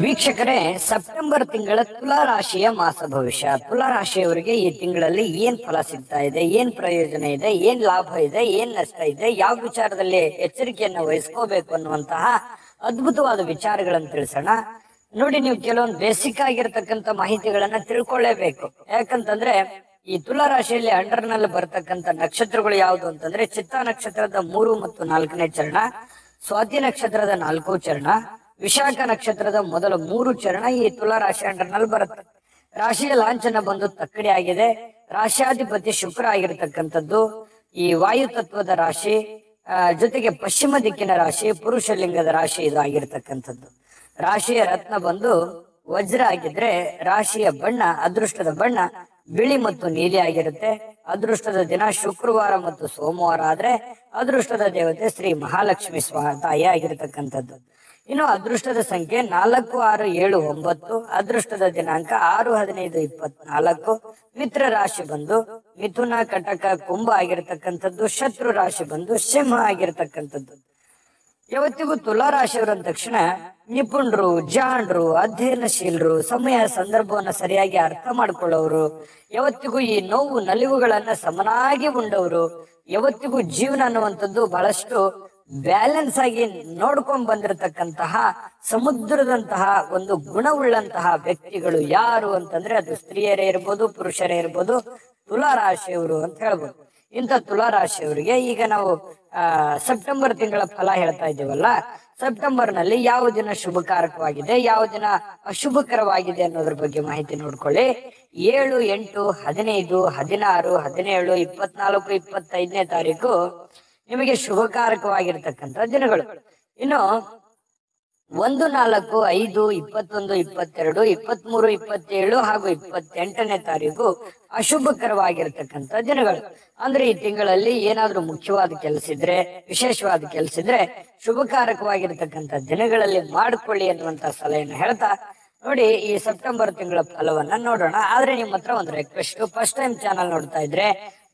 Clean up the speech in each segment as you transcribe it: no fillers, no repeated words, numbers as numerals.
ವೀಕ್ಷಕರೇ, ಸೆಪ್ಟೆಂಬರ್ ತಿಂಗಳ ತುಲಾ ರಾಶಿಯ ಮಾಸ ಭವಿಷ್ಯ. ತುಲಾ ರಾಶಿಯವರಿಗೆ ಈ ತಿಂಗಳಲ್ಲಿ ಏನ್ ಫಲ ಸಿಗ್ತಾ ಇದೆ, ಏನ್ ಪ್ರಯೋಜನ ಇದೆ, ಏನ್ ಲಾಭ ಇದೆ, ಏನ್ ನಷ್ಟ ಇದೆ, ಯಾವ ವಿಚಾರದಲ್ಲಿ ಎಚ್ಚರಿಕೆಯನ್ನು ವಹಿಸ್ಕೋಬೇಕು ಅನ್ನುವಂತಹ ಅದ್ಭುತವಾದ ವಿಚಾರಗಳನ್ನು ತಿಳಿಸೋಣ. ನೋಡಿ, ನೀವು ಕೆಲವೊಂದು ಬೇಸಿಕ್ ಆಗಿರತಕ್ಕಂತ ಮಾಹಿತಿಗಳನ್ನ ತಿಳ್ಕೊಳ್ಳೇಬೇಕು. ಯಾಕಂತಂದ್ರೆ ಈ ತುಲಾ ರಾಶಿಯಲ್ಲಿ ಅಂಡರ್ನಲ್ಲಿ ಬರ್ತಕ್ಕಂತ ನಕ್ಷತ್ರಗಳು ಯಾವುದು ಅಂತಂದ್ರೆ ಚಿತ್ತಾ ನಕ್ಷತ್ರದ 3 ಮತ್ತು 4ನೇ ಚರಣ, ಸ್ವಾತಿ ನಕ್ಷತ್ರದ 4 ಚರಣ, ವಿಶಾಖ ನಕ್ಷತ್ರದ ಮೊದಲ 3 ಚರಣ ಈ ತುಲಾ ರಾಶಿ ಅಂಡರ್ನಲ್ಲಿ ಬರುತ್ತೆ. ರಾಶಿಯ ಲಾಂಛನ ಬಂದು ತಕ್ಕಡಿ ಆಗಿದೆ. ರಾಶಿಯಾಧಿಪತಿ ಶುಕ್ರ ಆಗಿರತಕ್ಕಂಥದ್ದು. ಈ ವಾಯು ತತ್ವದ ರಾಶಿ, ಜೊತೆಗೆ ಪಶ್ಚಿಮ ದಿಕ್ಕಿನ ರಾಶಿ, ಪುರುಷ ಲಿಂಗದ ರಾಶಿ ಇದು ಆಗಿರ್ತಕ್ಕಂಥದ್ದು. ರಾಶಿಯ ರತ್ನ ಬಂದು ವಜ್ರ ಆಗಿದ್ರೆ ರಾಶಿಯ ಬಣ್ಣ, ಅದೃಷ್ಟದ ಬಣ್ಣ ಬಿಳಿ ಮತ್ತು ನೀಲಿ ಆಗಿರುತ್ತೆ. ಅದೃಷ್ಟದ ದಿನ ಶುಕ್ರವಾರ ಮತ್ತು ಸೋಮವಾರ ಆದ್ರೆ ಅದೃಷ್ಟದ ದೇವತೆ ಶ್ರೀ ಮಹಾಲಕ್ಷ್ಮಿ ತಾಯಿ ಆಗಿರತಕ್ಕಂಥದ್ದು. ಇನ್ನು ಅದೃಷ್ಟದ ಸಂಖ್ಯೆ 4, 6, 7, 9. ಅದೃಷ್ಟದ ದಿನಾಂಕ 6, 15, 24. ಮಿತ್ರ ರಾಶಿ ಬಂದು ಮಿಥುನ, ಕಟಕ, ಕುಂಭ ಆಗಿರತಕ್ಕಂಥದ್ದು. ಶತ್ರು ರಾಶಿ ಬಂದು ಸಿಂಹ ಆಗಿರತಕ್ಕಂಥದ್ದು. ಯಾವತ್ತಿಗೂ ತುಲಾ ರಾಶಿಯವರ ತಕ್ಷಣ ನಿಪುಣರು, ಜಾಣರು, ಅಧ್ಯಯನಶೀಲರು, ಸಮಯ ಸಂದರ್ಭವನ್ನ ಸರಿಯಾಗಿ ಅರ್ಥ ಮಾಡ್ಕೊಳ್ಳೋರು, ಯಾವತ್ತಿಗೂ ಈ ನೋವು ನಲಿವುಗಳನ್ನ ಸಮನಾಗಿ ಉಂಡವರು, ಯಾವತ್ತಿಗೂ ಜೀವನ ಅನ್ನುವಂಥದ್ದು ಬಹಳಷ್ಟು ಬ್ಯಾಲೆನ್ಸ್ ಆಗಿ ನೋಡ್ಕೊಂಡ್ ಬಂದಿರತಕ್ಕಂತಹ ಸಮುದ್ರದಂತಹ ಒಂದು ಗುಣವುಳ್ಳಂತಹ ವ್ಯಕ್ತಿಗಳು ಯಾರು ಅಂತಂದ್ರೆ ಅದು ಸ್ತ್ರೀಯರೇ ಇರ್ಬೋದು, ಪುರುಷರೇ ಇರ್ಬೋದು, ತುಲಾ ರಾಶಿಯವರು ಅಂತ ಹೇಳ್ಬೋದು. ಇಂಥ ತುಲಾ ರಾಶಿಯವರಿಗೆ ಈಗ ನಾವು ಸೆಪ್ಟೆಂಬರ್ ತಿಂಗಳ ಫಲ ಹೇಳ್ತಾ ಇದ್ದೀವಲ್ಲ, ಸೆಪ್ಟೆಂಬರ್ ನಲ್ಲಿ ಯಾವ ದಿನ ಶುಭಕಾರಕವಾಗಿದೆ, ಯಾವ ದಿನ ಅಶುಭಕರವಾಗಿದೆ ಅನ್ನೋದ್ರ ಬಗ್ಗೆ ಮಾಹಿತಿ ನೋಡ್ಕೊಳ್ಳಿ. 7, 8, 15, 16, 17, 24, 25ನೇ ತಾರೀಕು ನಿಮಗೆ ಶುಭಕಾರಕವಾಗಿರ್ತಕ್ಕಂಥ ದಿನಗಳು. ಇನ್ನು 1, 4, 5, 21, 22, 23, 27 ಹಾಗೂ 28ನೇ ತಾರೀಕು ಅಶುಭಕರವಾಗಿರ್ತಕ್ಕಂಥ ದಿನಗಳು. ಅಂದ್ರೆ ಈ ತಿಂಗಳಲ್ಲಿ ಏನಾದ್ರೂ ಮುಖ್ಯವಾದ ಕೆಲಸ ಇದ್ರೆ, ವಿಶೇಷವಾದ ಕೆಲಸ ಇದ್ರೆ ಶುಭಕಾರಕವಾಗಿರ್ತಕ್ಕಂಥ ದಿನಗಳಲ್ಲಿ ಮಾಡ್ಕೊಳ್ಳಿ ಅನ್ನುವಂತ ಸಲಹೆಯನ್ನು ಹೇಳ್ತಾ, ನೋಡಿ ಈ ಸೆಪ್ಟೆಂಬರ್ ತಿಂಗಳ ಫಲವನ್ನ ನೋಡೋಣ. ಆದ್ರೆ ನಿಮ್ಮ ಹತ್ರ ಒಂದು ರಿಕ್ವೆಸ್ಟ್, ಫಸ್ಟ್ ಟೈಮ್ ಚಾನಲ್ ನೋಡ್ತಾ ಇದ್ರೆ,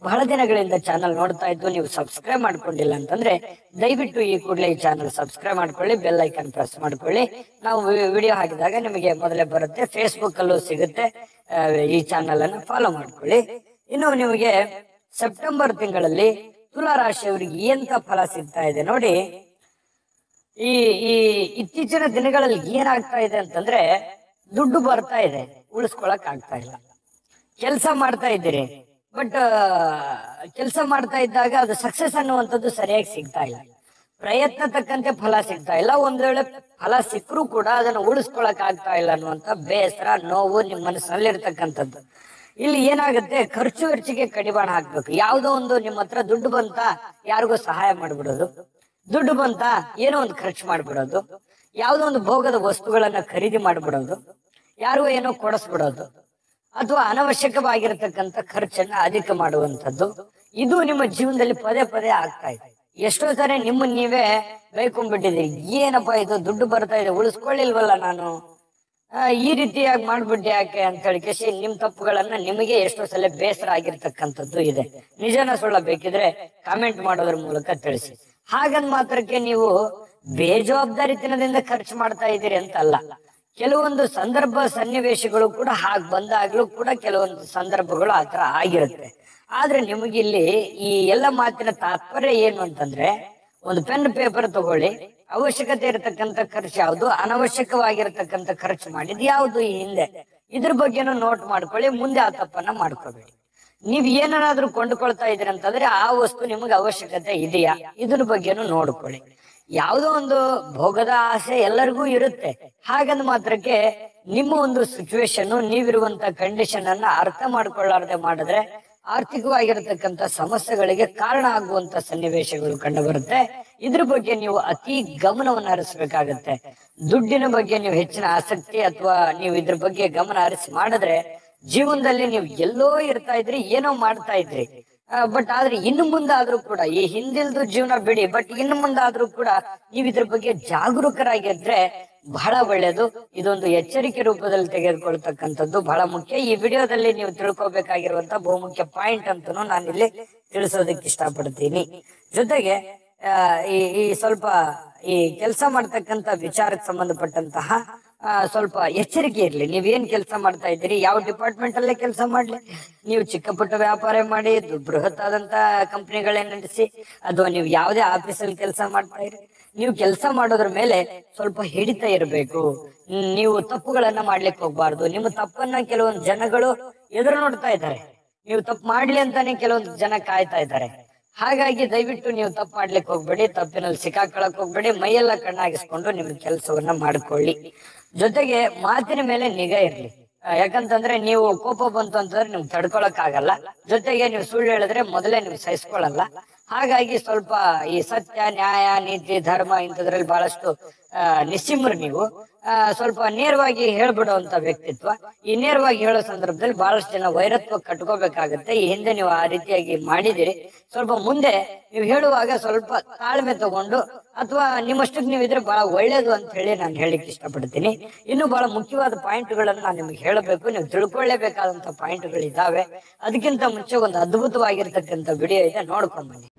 ಬಹಳ ದಿನಗಳಿಂದ ಚಾನಲ್ ನೋಡ್ತಾ ಇದ್ದು ನೀವು ಸಬ್ಸ್ಕ್ರೈಬ್ ಮಾಡ್ಕೊಂಡಿಲ್ಲ ಅಂತಂದ್ರೆ ದಯವಿಟ್ಟು ಈ ಕೂಡಲೇ ಈ ಚಾನಲ್ ಸಬ್ಸ್ಕ್ರೈಬ್ ಮಾಡ್ಕೊಳ್ಳಿ, ಬೆಲ್ ಐಕನ್ ಪ್ರೆಸ್ ಮಾಡ್ಕೊಳ್ಳಿ. ನಾವು ವಿಡಿಯೋ ಹಾಕಿದಾಗ ನಿಮಗೆ ಮೊದಲೇ ಬರುತ್ತೆ, ಫೇಸ್ಬುಕ್ ಅಲ್ಲೂ ಸಿಗುತ್ತೆ. ಈ ಚಾನಲ್ ಅನ್ನು ಫಾಲೋ ಮಾಡ್ಕೊಳ್ಳಿ. ಇನ್ನು ನಿಮಗೆ ಸೆಪ್ಟೆಂಬರ್ ತಿಂಗಳಲ್ಲಿ ತುಲಾ ರಾಶಿಯವರಿಗೆ ಎಂತ ಫಲ ಸಿಗ್ತಾ ಇದೆ ನೋಡಿ. ಈ ಇತ್ತೀಚಿನ ದಿನಗಳಲ್ಲಿ ಏನಾಗ್ತಾ ಇದೆ ಅಂತಂದ್ರೆ ದುಡ್ಡು ಬರ್ತಾ ಇದೆ, ಉಳಿಸ್ಕೊಳಕ್ ಆಗ್ತಾ ಇಲ್ಲ. ಕೆಲಸ ಮಾಡ್ತಾ ಇದ್ದೀರಿ, ಬಟ್ ಕೆಲಸ ಮಾಡ್ತಾ ಇದ್ದಾಗ ಅದು ಸಕ್ಸಸ್ ಅನ್ನುವಂಥದ್ದು ಸರಿಯಾಗಿ ಸಿಗ್ತಾ ಇಲ್ಲ. ಪ್ರಯತ್ನ ತಕ್ಕಂತೆ ಫಲ ಸಿಗ್ತಾ ಇಲ್ಲ. ಒಂದ್ ವೇಳೆ ಫಲ ಸಿಕ್ಕರೂ ಕೂಡ ಅದನ್ನು ಉಳಿಸ್ಕೊಳಕ್ ಆಗ್ತಾ ಇಲ್ಲ ಅನ್ನುವಂತ ಬೇಸರ, ನೋವು ನಿಮ್ಮ ಮನಸ್ಸಿನಲ್ಲಿ ಇರ್ತಕ್ಕಂಥದ್ದು. ಇಲ್ಲಿ ಏನಾಗುತ್ತೆ, ಖರ್ಚು ವೆಚ್ಚಿಗೆ ಕಡಿವಾಣ ಹಾಕ್ಬೇಕು. ಯಾವುದೋ ಒಂದು ನಿಮ್ಮ ಹತ್ರ ದುಡ್ಡು ಬಂತ ಯಾರಿಗೋ ಸಹಾಯ ಮಾಡ್ಬಿಡೋದು, ದುಡ್ಡು ಬಂತ ಏನೋ ಒಂದು ಖರ್ಚು ಮಾಡ್ಬಿಡೋದು, ಯಾವುದೋ ಒಂದು ಭೋಗದ ವಸ್ತುಗಳನ್ನ ಖರೀದಿ ಮಾಡ್ಬಿಡೋದು, ಯಾರಿಗೋ ಏನೋ ಕೊಡಿಸ್ಬಿಡೋದು, ಅಥವಾ ಅನವಶ್ಯಕವಾಗಿರತಕ್ಕಂಥ ಖರ್ಚನ್ನ ಅಧಿಕ ಮಾಡುವಂಥದ್ದು, ಇದು ನಿಮ್ಮ ಜೀವನದಲ್ಲಿ ಪದೇ ಪದೇ ಆಗ್ತಾ ಇದೆ. ಎಷ್ಟೋ ಸರಿ ನಿಮ್ಮ ನೀವೇ ಬೈಕೊಂಡ್ಬಿಟ್ಟಿದ್ದೀರಿ, ಏನಪ್ಪಾ ಇದು ದುಡ್ಡು ಬರ್ತಾ ಇದೆ ಉಳಿಸ್ಕೊಳ್ಳಿಲ್ವಲ್ಲ ನಾನು, ಈ ರೀತಿಯಾಗಿ ಮಾಡ್ಬಿಟ್ಟೆ ಯಾಕೆ ಅಂತ ಹೇಳಿ ನಿಮ್ ತಪ್ಪುಗಳನ್ನ ನಿಮಗೆ ಎಷ್ಟೋ ಸಲ ಬೇಸರ ಆಗಿರ್ತಕ್ಕಂಥದ್ದು ಇದೆ. ನಿಜನ ಸುಳ್ಳ ಬೇಕಿದ್ರೆ ಕಾಮೆಂಟ್ ಮಾಡೋದ್ರ ಮೂಲಕ ತಿಳಿಸಿ. ಹಾಗಂದ್ ಮಾತ್ರಕ್ಕೆ ನೀವು ಬೇಜವಾಬ್ದಾರಿತನದಿಂದ ಖರ್ಚು ಮಾಡ್ತಾ ಇದ್ದೀರಿ ಅಂತಲ್ಲ. ಕೆಲವೊಂದು ಸಂದರ್ಭ ಸನ್ನಿವೇಶಗಳು ಕೂಡ ಹಾಗೆ ಬಂದಾಗ್ಲೂ ಕೂಡ ಕೆಲವೊಂದು ಸಂದರ್ಭಗಳು ಆತರ ಆಗಿರುತ್ತೆ. ಆದ್ರೆ ನಿಮಗಿಲ್ಲಿ ಈ ಎಲ್ಲ ಮಾತಿನ ತಾತ್ಪರ್ಯ ಏನು ಅಂತಂದ್ರೆ, ಒಂದು ಪೆನ್ ಪೇಪರ್ ತಗೊಳ್ಳಿ, ಅವಶ್ಯಕತೆ ಇರತಕ್ಕಂಥ ಖರ್ಚು ಯಾವುದು, ಅನವಶ್ಯಕವಾಗಿರತಕ್ಕಂಥ ಖರ್ಚು ಮಾಡಿದ್ ಯಾವುದು ಈ ಹಿಂದೆ, ಇದ್ರ ಬಗ್ಗೆನೂ ನೋಟ್ ಮಾಡ್ಕೊಳ್ಳಿ. ಮುಂದೆ ಆ ತಪ್ಪನ್ನ ಮಾಡ್ಕೋಬೇಡಿ. ನೀವ್ ಏನಾದ್ರೂ ಕೊಂಡ್ಕೊಳ್ತಾ ಇದ್ರಿ ಅಂತಂದ್ರೆ ಆ ವಸ್ತು ನಿಮಗೆ ಅವಶ್ಯಕತೆ ಇದೆಯಾ, ಇದ್ರ ಬಗ್ಗೆನೂ ನೋಡ್ಕೊಳ್ಳಿ. ಯಾವುದೋ ಒಂದು ಭೋಗದ ಆಸೆ ಎಲ್ಲರಿಗೂ ಇರುತ್ತೆ. ಹಾಗಂದ್ ಮಾತ್ರಕ್ಕೆ ನಿಮ್ಮ ಒಂದು ಸಿಚುವೇಶನ್, ನೀವಿರುವಂತ ಕಂಡೀಷನ್ ಅನ್ನ ಅರ್ಥ ಮಾಡ್ಕೊಳ್ಳಾರ್ದೆ ಮಾಡಿದ್ರೆ ಆರ್ಥಿಕವಾಗಿರತಕ್ಕಂತ ಸಮಸ್ಯೆಗಳಿಗೆ ಕಾರಣ ಆಗುವಂತ ಸನ್ನಿವೇಶಗಳು ಕಂಡು ಬರುತ್ತೆ. ಇದ್ರ ಬಗ್ಗೆ ನೀವು ಅತಿ ಗಮನವನ್ನು ಹರಿಸಬೇಕಾಗತ್ತೆ. ದುಡ್ಡಿನ ಬಗ್ಗೆ ನೀವು ಹೆಚ್ಚಿನ ಆಸಕ್ತಿ ಅಥವಾ ನೀವು ಇದ್ರ ಬಗ್ಗೆ ಗಮನ ಹರಿಸಿ ಮಾಡಿದ್ರೆ ಜೀವನದಲ್ಲಿ ನೀವು ಎಲ್ಲೋ ಇರ್ತಾ ಇದ್ರಿ, ಏನೋ ಮಾಡ್ತಾ ಇದ್ರಿ, ಬಟ್ ಆದ್ರೆ ಇನ್ನು ಮುಂದಾದ್ರೂ ಕೂಡ ಈ ಹಿಂದಿಲ್ದು ಜೀವನ ಬಿಡಿ, ಬಟ್ ಇನ್ನು ಮುಂದಾದ್ರೂ ಕೂಡ ನೀವು ಇದ್ರ ಬಗ್ಗೆ ಜಾಗರೂಕರಾಗಿದ್ರೆ ಬಹಳ ಒಳ್ಳೇದು. ಇದೊಂದು ಎಚ್ಚರಿಕೆ ರೂಪದಲ್ಲಿ ತೆಗೆದುಕೊಳ್ತಕ್ಕಂಥದ್ದು ಬಹಳ ಮುಖ್ಯ. ಈ ವಿಡಿಯೋದಲ್ಲಿ ನೀವು ತಿಳ್ಕೊಬೇಕಾಗಿರುವಂತ ಬಹುಮುಖ್ಯ ಪಾಯಿಂಟ್ ಅಂತನೂ ನಾನು ಇಲ್ಲಿ ತಿಳಿಸೋದಕ್ಕೆ ಇಷ್ಟಪಡ್ತೀನಿ. ಜೊತೆಗೆ ಈ ಸ್ವಲ್ಪ ಈ ಕೆಲಸ ಮಾಡ್ತಕ್ಕಂಥ ವಿಚಾರಕ್ಕೆ ಸಂಬಂಧಪಟ್ಟಂತಹ ಸ್ವಲ್ಪ ಎಚ್ಚರಿಕೆ ಇರ್ಲಿ. ನೀವೇನ್ ಕೆಲಸ ಮಾಡ್ತಾ ಇದ್ದೀರಿ, ಯಾವ ಡಿಪಾರ್ಟ್ಮೆಂಟ್ ಅಲ್ಲೇ ಕೆಲಸ ಮಾಡ್ಲಿ, ನೀವು ಚಿಕ್ಕ ಪುಟ್ಟ ವ್ಯಾಪಾರ ಮಾಡಿ, ಬೃಹತ್ ಆದಂತ ಕಂಪನಿಗಳೇ ನಡೆಸಿ, ಅಥವಾ ನೀವು ಯಾವುದೇ ಆಫೀಸಲ್ಲಿ ಕೆಲಸ ಮಾಡ್ತಾ ಇರಿ, ನೀವು ಕೆಲಸ ಮಾಡೋದ್ರ ಮೇಲೆ ಸ್ವಲ್ಪ ಹಿಡಿತ ಇರಬೇಕು. ನೀವು ತಪ್ಪುಗಳನ್ನ ಮಾಡ್ಲಿಕ್ಕೆ ಹೋಗ್ಬಾರ್ದು. ನಿಮ್ಮ ತಪ್ಪನ್ನ ಕೆಲವೊಂದು ಜನಗಳು ಎದುರು ನೋಡ್ತಾ ಇದ್ದಾರೆ. ನೀವು ತಪ್ಪು ಮಾಡ್ಲಿ ಅಂತಾನೆ ಕೆಲವೊಂದು ಜನ ಕಾಯ್ತಾ ಇದ್ದಾರೆ. ಹಾಗಾಗಿ ದಯವಿಟ್ಟು ನೀವು ತಪ್ಪು ಮಾಡ್ಲಿಕ್ಕೆ ಹೋಗ್ಬೇಡಿ, ತಪ್ಪಿನಲ್ಲಿ ಸಿಕ್ಕಾಕೊಳಕ್ ಹೋಗ್ಬೇಡಿ. ಮೈಯೆಲ್ಲ ಕಣ್ಣಾಗಿಸ್ಕೊಂಡು ನಿಮ್ ಕೆಲಸವನ್ನ ಮಾಡ್ಕೊಳ್ಳಿ. ಜೊತೆಗೆ ಮಾತಿನ ಮೇಲೆ ನಿಗಾ ಇರ್ಲಿ. ಯಾಕಂತಂದ್ರೆ ನೀವು ಕೋಪ ಬಂತು ಅಂತಂದ್ರೆ ನಿಮ್ಗೆ ತಡ್ಕೊಳಕ್ ಆಗಲ್ಲ. ಜೊತೆಗೆ ನೀವು ಸುಳ್ಳು ಹೇಳಿದ್ರೆ ಮೊದಲೇ ನೀವು ಸಹಿಸ್ಕೊಳ್ಳಲ್ಲ. ಹಾಗಾಗಿ ಸ್ವಲ್ಪ ಈ ಸತ್ಯ, ನ್ಯಾಯ, ನೀತಿ, ಧರ್ಮ ಇಂಥದ್ರಲ್ಲಿ ಬಹಳಷ್ಟು ನಿಸ್ಸಿಮ್ರು ನೀವು. ಸ್ವಲ್ಪ ನೇರವಾಗಿ ಹೇಳ್ಬಿಡುವಂತ ವ್ಯಕ್ತಿತ್ವ. ಈ ನೇರವಾಗಿ ಹೇಳೋ ಸಂದರ್ಭದಲ್ಲಿ ಬಹಳಷ್ಟು ಜನ ವೈರತ್ವ ಕಟ್ಕೋಬೇಕಾಗತ್ತೆ. ಈ ಹಿಂದೆ ನೀವು ಆ ರೀತಿಯಾಗಿ ಮಾಡಿದಿರಿ. ಸ್ವಲ್ಪ ಮುಂದೆ ನೀವು ಹೇಳುವಾಗ ಸ್ವಲ್ಪ ತಾಳ್ಮೆ ತಗೊಂಡು, ಅಥವಾ ನಿಮ್ಮಷ್ಟಕ್ಕೆ ನೀವು ಇದ್ರೆ ಬಹಳ ಒಳ್ಳೇದು ಅಂತ ಹೇಳಿ ನಾನು ಹೇಳಿಕ್ಕೆ ಇಷ್ಟಪಡ್ತೀನಿ. ಇನ್ನು ಬಹಳ ಮುಖ್ಯವಾದ ಪಾಯಿಂಟ್ಗಳನ್ನು ನಾನು ನಿಮ್ಗೆ ಹೇಳಬೇಕು. ನೀವು ತಿಳ್ಕೊಳ್ಳೇಬೇಕಾದಂತ ಪಾಯಿಂಟ್ಗಳಿದ್ದಾವೆ. ಅದಕ್ಕಿಂತ ಮುಂಚೆ ಒಂದು ಅದ್ಭುತವಾಗಿರ್ತಕ್ಕಂಥ ವಿಡಿಯೋ ಇದೆ, ನೋಡ್ಕೊಂಡ್ ಬನ್ನಿ.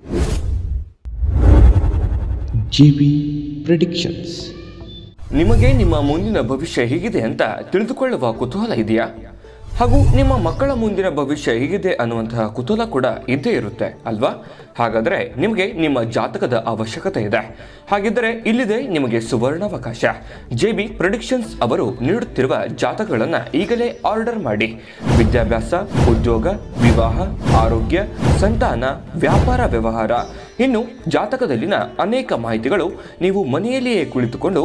JB Predictions. ನಿಮಗೆ ನಿಮ್ಮ ಮುಂದಿನ ಭವಿಷ್ಯ ಹೇಗಿದೆ ಅಂತ ತಿಳಿದುಕೊಳ್ಳುವ ಕುತೂಹಲ ಇದೆಯಾ? ಹಾಗೂ ನಿಮ್ಮ ಮಕ್ಕಳ ಮುಂದಿನ ಭವಿಷ್ಯ ಹೇಗಿದೆ ಅನ್ನುವಂತಹ ಕುತೂಹಲ ಕೂಡ ಇದ್ದೇ ಇರುತ್ತೆ ಅಲ್ವಾ? ಹಾಗಾದರೆ ನಿಮಗೆ ನಿಮ್ಮ ಜಾತಕದ ಅವಶ್ಯಕತೆ ಇದೆ. ಹಾಗಿದ್ದರೆ ಇಲ್ಲಿದೆ ನಿಮಗೆ ಸುವರ್ಣಾವಕಾಶ. JB ಪ್ರೆಡಿಕ್ಷನ್ಸ್ ಅವರು ನೀಡುತ್ತಿರುವ ಜಾತಕಗಳನ್ನು ಈಗಲೇ ಆರ್ಡರ್ ಮಾಡಿ. ವಿದ್ಯಾಭ್ಯಾಸ, ಉದ್ಯೋಗ, ವಿವಾಹ, ಆರೋಗ್ಯ, ಸಂತಾನ, ವ್ಯಾಪಾರ ವ್ಯವಹಾರ, ಇನ್ನು ಜಾತಕದಲ್ಲಿನ ಅನೇಕ ಮಾಹಿತಿಗಳು ನೀವು ಮನೆಯಲ್ಲಿಯೇ ಕುಳಿತುಕೊಂಡು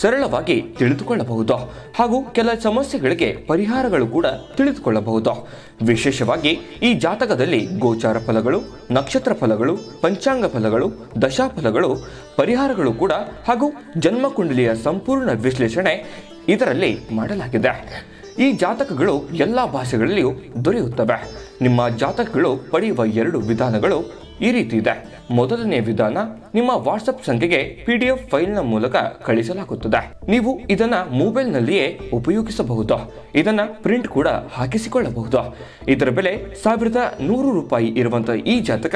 ಸರಳವಾಗಿ ತಿಳಿದುಕೊಳ್ಳಬಹುದು. ಹಾಗೂ ಕೆಲ ಸಮಸ್ಯೆಗಳಿಗೆ ಪರಿಹಾರಗಳು ಕೂಡ ತಿಳಿದುಕೊಳ್ಳಬಹುದು. ವಿಶೇಷವಾಗಿ ಈ ಜಾತಕದಲ್ಲಿ ಗೋಚಾರ ಫಲಗಳು, ನಕ್ಷತ್ರ ಫಲಗಳು, ಪಂಚಾಂಗ ಫಲಗಳು, ದಶಾಫಲಗಳು, ಪರಿಹಾರಗಳು ಕೂಡ ಹಾಗೂ ಜನ್ಮಕುಂಡಲಿಯ ಸಂಪೂರ್ಣ ವಿಶ್ಲೇಷಣೆ ಇದರಲ್ಲಿ ಮಾಡಲಾಗಿದೆ. ಈ ಜಾತಕಗಳು ಎಲ್ಲ ಭಾಷೆಗಳಲ್ಲಿಯೂ ದೊರೆಯುತ್ತವೆ. ನಿಮ್ಮ ಜಾತಕಗಳು ಪಡೆಯುವ 2 ವಿಧಾನಗಳು ಈ ರೀತಿ ಇದೆ. ಮೊದಲನೇ ವಿಧಾನ, ನಿಮ್ಮ ವಾಟ್ಸಪ್ ಸಂಖ್ಯೆಗೆ PDF ಫೈಲ್ನ ಮೂಲಕ ಕಳಿಸಲಾಗುತ್ತದೆ. ನೀವು ಇದನ್ನ ಮೊಬೈಲ್ನಲ್ಲಿಯೇ ಉಪಯೋಗಿಸಬಹುದು. ಇದನ್ನ ಪ್ರಿಂಟ್ ಕೂಡ ಹಾಕಿಸಿಕೊಳ್ಳಬಹುದು. ಇದರ ಬೆಲೆ 1100 ರೂಪಾಯಿ ಇರುವಂತಹ ಈ ಜಾತಕ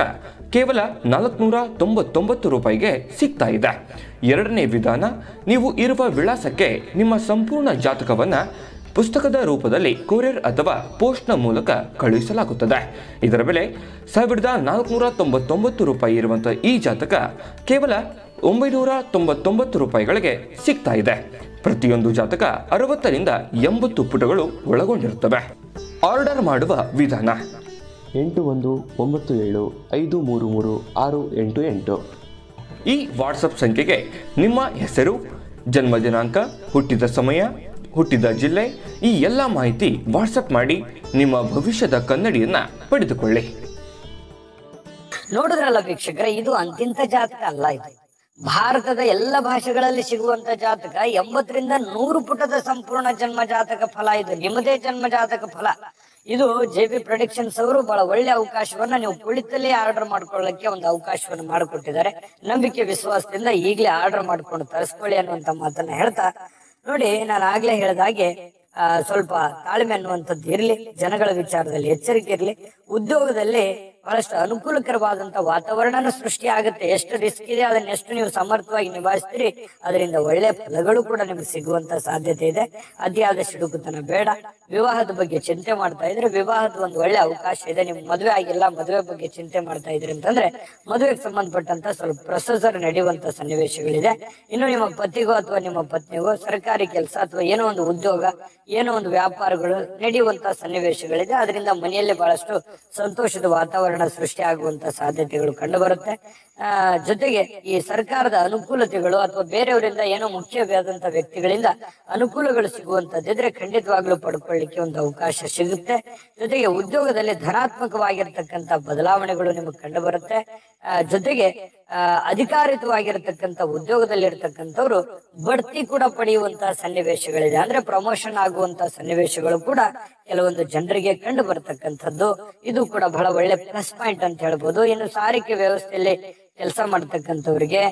ಕೇವಲ 499 ರೂಪಾಯಿಗೆ ಸಿಗ್ತಾ ಇದೆ. ಎರಡನೇ ವಿಧಾನ, ನೀವು ಇರುವ ವಿಳಾಸಕ್ಕೆ ನಿಮ್ಮ ಸಂಪೂರ್ಣ ಜಾತಕವನ್ನ ಪುಸ್ತಕದ ರೂಪದಲ್ಲಿ ಕೊರಿಯರ್ ಅಥವಾ ಪೋಸ್ಟ್ನ ಮೂಲಕ ಕಳುಹಿಸಲಾಗುತ್ತದೆ. ಇದರ ಬೆಲೆ 1499 ರೂಪಾಯಿ ಇರುವಂತಹ ಈ ಜಾತಕ ಕೇವಲ 999 ರೂಪಾಯಿಗಳಿಗೆ ಸಿಗ್ತಾ ಇದೆ. ಪ್ರತಿಯೊಂದು ಜಾತಕ 60 ರಿಂದ 80 ಪುಟಗಳು ಒಳಗೊಂಡಿರುತ್ತವೆ. ಆರ್ಡರ್ ಮಾಡುವ ವಿಧಾನ: 8197533688. ಈ ವಾಟ್ಸಪ್ ಸಂಖ್ಯೆಗೆ ನಿಮ್ಮ ಹೆಸರು, ಜನ್ಮ ದಿನಾಂಕ, ಹುಟ್ಟಿದ ಸಮಯ, ಹುಟ್ಟಿದ ಜಿಲ್ಲೆ, ಈ ಎಲ್ಲ ಮಾಹಿತಿ ವಾಟ್ಸಪ್ ಮಾಡಿ ನಿಮ್ಮ ಭವಿಷ್ಯದ ಕನ್ನಡಿಯನ್ನ ಪಡೆದುಕೊಳ್ಳಿ. ನೋಡಿದ್ರಲ್ಲ ವೀಕ್ಷಕರೇ, ಇದು ಅಂತಿಂತ ಜಾತಕ ಅಲ್ಲ. ಇದು ಭಾರತದ ಎಲ್ಲ ಭಾಷೆಗಳಲ್ಲಿ ಸಿಗುವಂತ ಜಾತಕ. 80 ರಿಂದ 100 ಪುಟದ ಸಂಪೂರ್ಣ ಜನ್ಮ ಜಾತಕ ಫಲ. ಇದು ನಿಮ್ಮದೇ ಜನ್ಮ ಜಾತಕ ಫಲ. ಇದು JB ಪ್ರೆಡಿಕ್ಷನ್ಸ್ ಅವರು ಬಹಳ ಒಳ್ಳೆ ಅವಕಾಶವನ್ನ, ನೀವು ಕುಳಿತಲ್ಲೇ ಆರ್ಡರ್ ಮಾಡ್ಕೊಳ್ಳಕ್ಕೆ ಒಂದು ಅವಕಾಶವನ್ನು ಮಾಡಿಕೊಟ್ಟಿದ್ದಾರೆ. ನಂಬಿಕೆ ವಿಶ್ವಾಸದಿಂದ ಈಗಲೇ ಆರ್ಡರ್ ಮಾಡ್ಕೊಂಡು ತರಿಸ್ಕೊಳ್ಳಿ ಅನ್ನುವಂತ ಮಾತನ್ನ ಹೇಳ್ತಾ, ನೋಡಿ, ನಾನು ಆಗ್ಲೇ ಹೇಳಿದಾಗೆ ಸ್ವಲ್ಪ ತಾಳ್ಮೆ ಅನ್ನುವಂಥದ್ದು ಇರ್ಲಿ. ಜನಗಳ ವಿಚಾರದಲ್ಲಿ ಎಚ್ಚರಿಕೆ ಇರ್ಲಿ. ಉದ್ಯೋಗದಲ್ಲಿ ಬಹಳಷ್ಟು ಅನುಕೂಲಕರವಾದಂತ ವಾತಾವರಣ ಸೃಷ್ಟಿ ಆಗುತ್ತೆ. ಎಷ್ಟು ರಿಸ್ಕ್ ಇದೆ ಅದನ್ನ ಎಷ್ಟು ನೀವು ಸಮರ್ಥವಾಗಿ ನಿಭಾಯಿಸ್ತೀರಿ, ಅದರಿಂದ ಒಳ್ಳೆ ಫಲಗಳು ಕೂಡ ನಿಮ್ಗೆ ಸಿಗುವಂತ ಸಾಧ್ಯತೆ ಇದೆ. ಅತಿಯಾದ ಸಿಡುಕುತನ ಬೇಡ. ವಿವಾಹದ ಬಗ್ಗೆ ಚಿಂತೆ ಮಾಡ್ತಾ ಇದ್ರೆ ವಿವಾಹದ ಒಂದು ಒಳ್ಳೆ ಅವಕಾಶ ಇದೆ. ನಿಮ್ ಮದುವೆ ಆಗಿಲ್ಲ, ಮದುವೆ ಬಗ್ಗೆ ಚಿಂತೆ ಮಾಡ್ತಾ ಇದ್ರಿ ಅಂತಂದ್ರೆ ಮದುವೆಗೆ ಸಂಬಂಧಪಟ್ಟಂತ ಸ್ವಲ್ಪ ಪ್ರೊಸೆಸರ್ ನಡೆಯುವಂತ ಸನ್ನಿವೇಶಗಳಿದೆ. ಇನ್ನು ನಿಮ್ಮ ಪತಿಗೋ ಅಥವಾ ನಿಮ್ಮ ಪತ್ನಿಗೋ ಸರ್ಕಾರಿ ಕೆಲಸ ಅಥವಾ ಏನೋ ಒಂದು ಉದ್ಯೋಗ, ಏನೋ ಒಂದು ವ್ಯಾಪಾರಗಳು ನಡೆಯುವಂತ ಸನ್ನಿವೇಶಗಳಿದೆ. ಅದರಿಂದ ಮನೆಯಲ್ಲಿ ಬಹಳಷ್ಟು ಸಂತೋಷದ ವಾತಾವರಣ ಸೃಷ್ಟಿ ಆಗುವಂತ ಸಾಧ್ಯತೆಗಳು ಕಂಡು ಬರುತ್ತೆ. ಜೊತೆಗೆ ಈ ಸರ್ಕಾರದ ಅನುಕೂಲತೆಗಳು ಅಥವಾ ಬೇರೆಯವರಿಂದ ಏನೋ ಮುಖ್ಯವಾದಂತ ವ್ಯಕ್ತಿಗಳಿಂದ ಅನುಕೂಲಗಳು ಸಿಗುವಂತದ್ದಿದ್ರೆ ಖಂಡಿತವಾಗ್ಲೂ ಪಡ್ಕೊಳ್ಳಿಕ್ಕೆ ಒಂದು ಅವಕಾಶ ಸಿಗುತ್ತೆ. ಜೊತೆಗೆ ಉದ್ಯೋಗದಲ್ಲಿ ಧನಾತ್ಮಕವಾಗಿರ್ತಕ್ಕಂಥ ಬದಲಾವಣೆಗಳು ನಿಮಗೆ ಕಂಡು ಬರುತ್ತೆ. ಜೊತೆಗೆ ಅಧಿಕಾರಿತವಾಗಿರ್ತಕ್ಕಂಥ ಉದ್ಯೋಗದಲ್ಲಿ ಇರ್ತಕ್ಕಂಥವ್ರು ಬಡ್ತಿ ಕೂಡ ಪಡೆಯುವಂತಹ ಸನ್ನಿವೇಶಗಳಿದೆ. ಅಂದ್ರೆ ಪ್ರಮೋಷನ್ ಆಗುವಂತ ಸನ್ನಿವೇಶಗಳು ಕೂಡ ಕೆಲವೊಂದು ಜನರಿಗೆ ಕಂಡು ಬರ್ತಕ್ಕಂಥದ್ದು. ಇದು ಕೂಡ ಬಹಳ ಒಳ್ಳೆ ಪ್ಲಸ್ ಪಾಯಿಂಟ್ ಅಂತ ಹೇಳ್ಬೋದು. ಇನ್ನು ಸಾರಿಗೆ ವ್ಯವಸ್ಥೆಯಲ್ಲಿ ಕೆಲಸ ಮಾಡ್ತಕ್ಕಂಥವ್ರಿಗೆ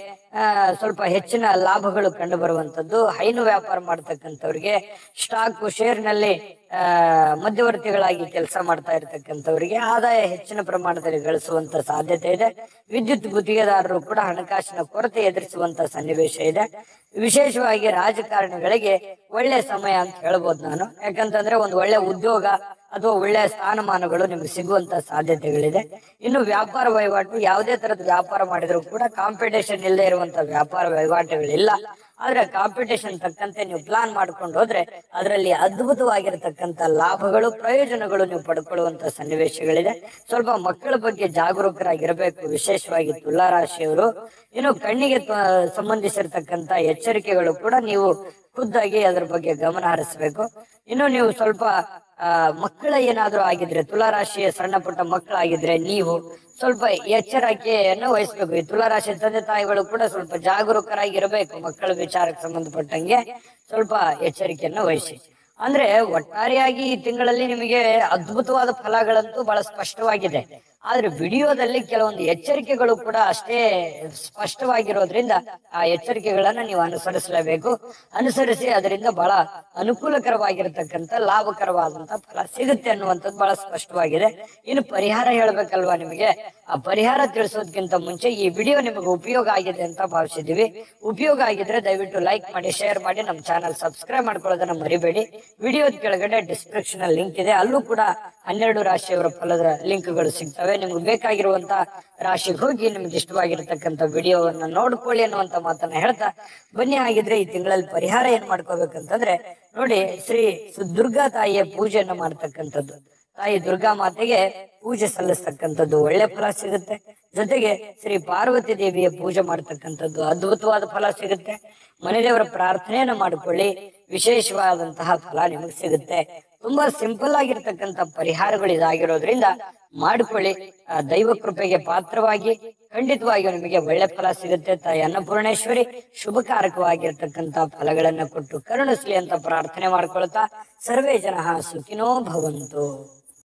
ಸ್ವಲ್ಪ ಹೆಚ್ಚಿನ ಲಾಭಗಳು ಕಂಡು ಬರುವಂತದ್ದು. ಹೈನು ವ್ಯಾಪಾರ ಮಾಡ್ತಕ್ಕಂಥವ್ರಿಗೆ, ಸ್ಟಾಕ್ ಶೇರ್ ನಲ್ಲಿ ಮಧ್ಯವರ್ತಿಗಳಾಗಿ ಕೆಲಸ ಮಾಡ್ತಾ ಇರ್ತಕ್ಕಂಥವ್ರಿಗೆ ಆದಾಯ ಹೆಚ್ಚಿನ ಪ್ರಮಾಣದಲ್ಲಿ ಗಳಿಸುವಂತ ಸಾಧ್ಯತೆ ಇದೆ. ವಿದ್ಯುತ್ ಗುತ್ತಿಗೆದಾರರು ಕೂಡ ಹಣಕಾಸಿನ ಕೊರತೆ ಎದುರಿಸುವಂತ ಸನ್ನಿವೇಶ ಇದೆ. ವಿಶೇಷವಾಗಿ ರಾಜಕಾರಣಿಗಳಿಗೆ ಒಳ್ಳೆ ಸಮಯ ಅಂತ ಹೇಳ್ಬೋದು ನಾನು. ಯಾಕಂತಂದ್ರೆ ಒಂದು ಒಳ್ಳೆ ಉದ್ಯೋಗ ಅಥವಾ ಒಳ್ಳೆಯ ಸ್ಥಾನಮಾನಗಳು ನಿಮ್ಗೆ ಸಿಗುವಂತ ಸಾಧ್ಯತೆಗಳಿದೆ. ಇನ್ನು ವ್ಯಾಪಾರ ವಹಿವಾಟು, ಯಾವುದೇ ತರದ ವ್ಯಾಪಾರ ಮಾಡಿದ್ರು ಕೂಡ ಕಾಂಪಿಟೇಷನ್ ಇಲ್ಲದೆ ಇರುವಂತ ವ್ಯಾಪಾರ ವಹಿವಾಟುಗಳಿಲ್ಲ. ಆದ್ರೆ ಕಾಂಪಿಟೇಷನ್ ತಕ್ಕಂತೆ ನೀವು ಪ್ಲಾನ್ ಮಾಡ್ಕೊಂಡು ಹೋದ್ರೆ ಅದರಲ್ಲಿ ಅದ್ಭುತವಾಗಿರತಕ್ಕಂತ ಲಾಭಗಳು, ಪ್ರಯೋಜನಗಳು ನೀವು ಪಡ್ಕೊಳ್ಳುವಂತ ಸನ್ನಿವೇಶಗಳಿದೆ. ಸ್ವಲ್ಪ ಮಕ್ಕಳ ಬಗ್ಗೆ ಜಾಗರೂಕರಾಗಿರಬೇಕು, ವಿಶೇಷವಾಗಿ ತುಲಾ ರಾಶಿಯವರು. ಇನ್ನು ಕಣ್ಣಿಗೆ ಸಂಬಂಧಿಸಿರ್ತಕ್ಕಂತ ಎಚ್ಚರಿಕೆಗಳು ಕೂಡ ನೀವು ಖುದ್ದಾಗಿ ಅದ್ರ ಬಗ್ಗೆ ಗಮನ ಹರಿಸಬೇಕು. ಇನ್ನು ನೀವು ಸ್ವಲ್ಪ ಮಕ್ಕಳ ಏನಾದ್ರೂ ಆಗಿದ್ರೆ, ತುಲಾ ರಾಶಿಯ ಸಣ್ಣ ಪುಟ್ಟ ಮಕ್ಕಳಾಗಿದ್ರೆ ನೀವು ಸ್ವಲ್ಪ ಎಚ್ಚರಿಕೆಯನ್ನು ವಹಿಸ್ಬೇಕು. ಈ ತುಲಾ ರಾಶಿ ತಂದೆ ತಾಯಿಗಳು ಕೂಡ ಸ್ವಲ್ಪ ಜಾಗರೂಕರಾಗಿರಬೇಕು. ಮಕ್ಕಳ ವಿಚಾರಕ್ಕೆ ಸಂಬಂಧಪಟ್ಟಂಗೆ ಸ್ವಲ್ಪ ಎಚ್ಚರಿಕೆಯನ್ನು ವಹಿಸಿ. ಅಂದ್ರೆ ಒಟ್ಟಾರೆಯಾಗಿ ಈ ತಿಂಗಳಲ್ಲಿ ನಿಮಗೆ ಅದ್ಭುತವಾದ ಫಲಗಳಂತೂ ಬಹಳ ಸ್ಪಷ್ಟವಾಗಿದೆ. ಆದ್ರೆ ವಿಡಿಯೋದಲ್ಲಿ ಕೆಲವೊಂದು ಎಚ್ಚರಿಕೆಗಳು ಕೂಡ ಅಷ್ಟೇ ಸ್ಪಷ್ಟವಾಗಿರೋದ್ರಿಂದ ಆ ಎಚ್ಚರಿಕೆಗಳನ್ನ ನೀವು ಅನುಸರಿಸಲೇಬೇಕು. ಅನುಸರಿಸಿ ಅದರಿಂದ ಬಹಳ ಅನುಕೂಲಕರವಾಗಿರತಕ್ಕಂತ ಲಾಭಕರವಾದಂತ ಫಲ ಸಿಗುತ್ತೆ ಅನ್ನುವಂಥದ್ದು ಬಹಳ ಸ್ಪಷ್ಟವಾಗಿದೆ. ಇನ್ನು ಪರಿಹಾರ ಹೇಳ್ಬೇಕಲ್ವಾ ನಿಮಗೆ. ಆ ಪರಿಹಾರ ತಿಳಿಸೋದಕ್ಕಿಂತ ಮುಂಚೆ ಈ ವಿಡಿಯೋ ನಿಮಗೆ ಉಪಯೋಗ ಆಗಿದೆ ಅಂತ ಭಾವಿಸಿದೀವಿ. ಉಪಯೋಗ ಆಗಿದ್ರೆ ದಯವಿಟ್ಟು ಲೈಕ್ ಮಾಡಿ, ಶೇರ್ ಮಾಡಿ, ನಮ್ಮ ಚಾನಲ್ ಸಬ್ಸ್ಕ್ರೈಬ್ ಮಾಡ್ಕೊಳ್ಳೋದನ್ನ ಮರಿಬೇಡಿ. ವಿಡಿಯೋದ ಕೆಳಗಡೆ ಡಿಸ್ಕ್ರಿಪ್ಷನ್ ಅಲ್ಲಿ ಲಿಂಕ್ ಇದೆ, ಅಲ್ಲೂ ಕೂಡ 12 ರಾಶಿಯವರ ಫಲದ ಲಿಂಕ್ಗಳು ಸಿಗ್ತವೆ. ನಿಮ್ಗೆ ಬೇಕಾಗಿರುವಂತ ರಾಶಿಗೆ ಹೋಗಿ ನಿಮ್ಗೆ ಇಷ್ಟವಾಗಿರ್ತಕ್ಕಂಥ ವಿಡಿಯೋವನ್ನ ನೋಡ್ಕೊಳ್ಳಿ ಅನ್ನುವಂತ ಮಾತನ್ನ ಹೇಳ್ತಾ ಬನ್ನಿ. ಹಾಗಿದ್ರೆ ಈ ತಿಂಗಳಲ್ಲಿ ಪರಿಹಾರ ಏನ್ ಮಾಡ್ಕೋಬೇಕಂತಂದ್ರೆ ನೋಡಿ, ಶ್ರೀ ದುರ್ಗಾ ತಾಯಿಯ ಪೂಜೆಯನ್ನ ಮಾಡ್ತಕ್ಕಂಥದ್ದು, ತಾಯಿ ದುರ್ಗಾ ಮಾತೆಗೆ ಪೂಜೆ ಸಲ್ಲಿಸ್ತಕ್ಕಂಥದ್ದು ಒಳ್ಳೆ ಫಲ ಸಿಗುತ್ತೆ. ಜೊತೆಗೆ ಶ್ರೀ ಪಾರ್ವತಿ ದೇವಿಯ ಪೂಜೆ ಮಾಡ್ತಕ್ಕಂಥದ್ದು ಅದ್ಭುತವಾದ ಫಲ ಸಿಗುತ್ತೆ. ಮನೆ ದೇವರ ಪ್ರಾರ್ಥನೆಯನ್ನ ಮಾಡ್ಕೊಳ್ಳಿ, ವಿಶೇಷವಾದಂತಹ ಫಲ ನಿಮಗೆ ಸಿಗುತ್ತೆ. ತುಂಬಾ ಸಿಂಪಲ್ ಆಗಿರ್ತಕ್ಕಂಥ ಪರಿಹಾರಗಳು ಇದಾಗಿರೋದ್ರಿಂದ ಮಾಡ್ಕೊಳ್ಳಿ. ದೈವ ಕೃಪೆಗೆ ಪಾತ್ರವಾಗಿ ಖಂಡಿತವಾಗಿಯೂ ನಿಮಗೆ ಒಳ್ಳೆ ಫಲ ಸಿಗುತ್ತೆ. ತಾಯಿ ಅನ್ನಪೂರ್ಣೇಶ್ವರಿ ಶುಭಕಾರಕವಾಗಿರ್ತಕ್ಕಂಥ ಫಲಗಳನ್ನ ಕೊಟ್ಟು ಕರುಣಿಸ್ಲಿ ಅಂತ ಪ್ರಾರ್ಥನೆ ಮಾಡ್ಕೊಳ್ತಾ ಸರ್ವೇ ಜನಃ ಸುಖಿನೋ ಭವಂತು.